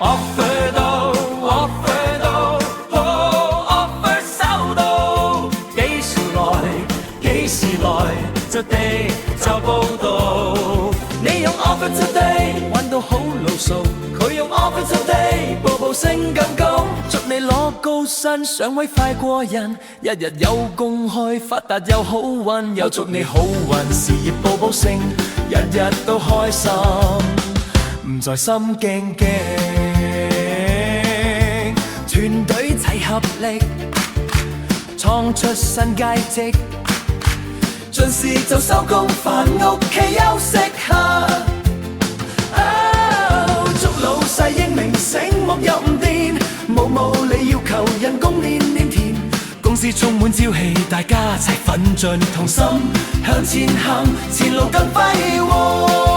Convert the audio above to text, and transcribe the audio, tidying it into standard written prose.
offer 到，offer 到，好 offer 收到。幾時來就地就報道。你用 offer today 玩到好路數，佢用 offer today 步步升更高。祝你攞高薪，上位快過人，一日有公開，發達又好運，又祝你好運，事業步步升，日日都開心，唔再心驚驚。團隊齊合力，創出新佳績。盡時就收工，返屋企休息下。祝老細英明醒目又唔癲，無理要求人工年年填。公司充滿朝氣，大家齊奮進同心向前行，前路更輝煌。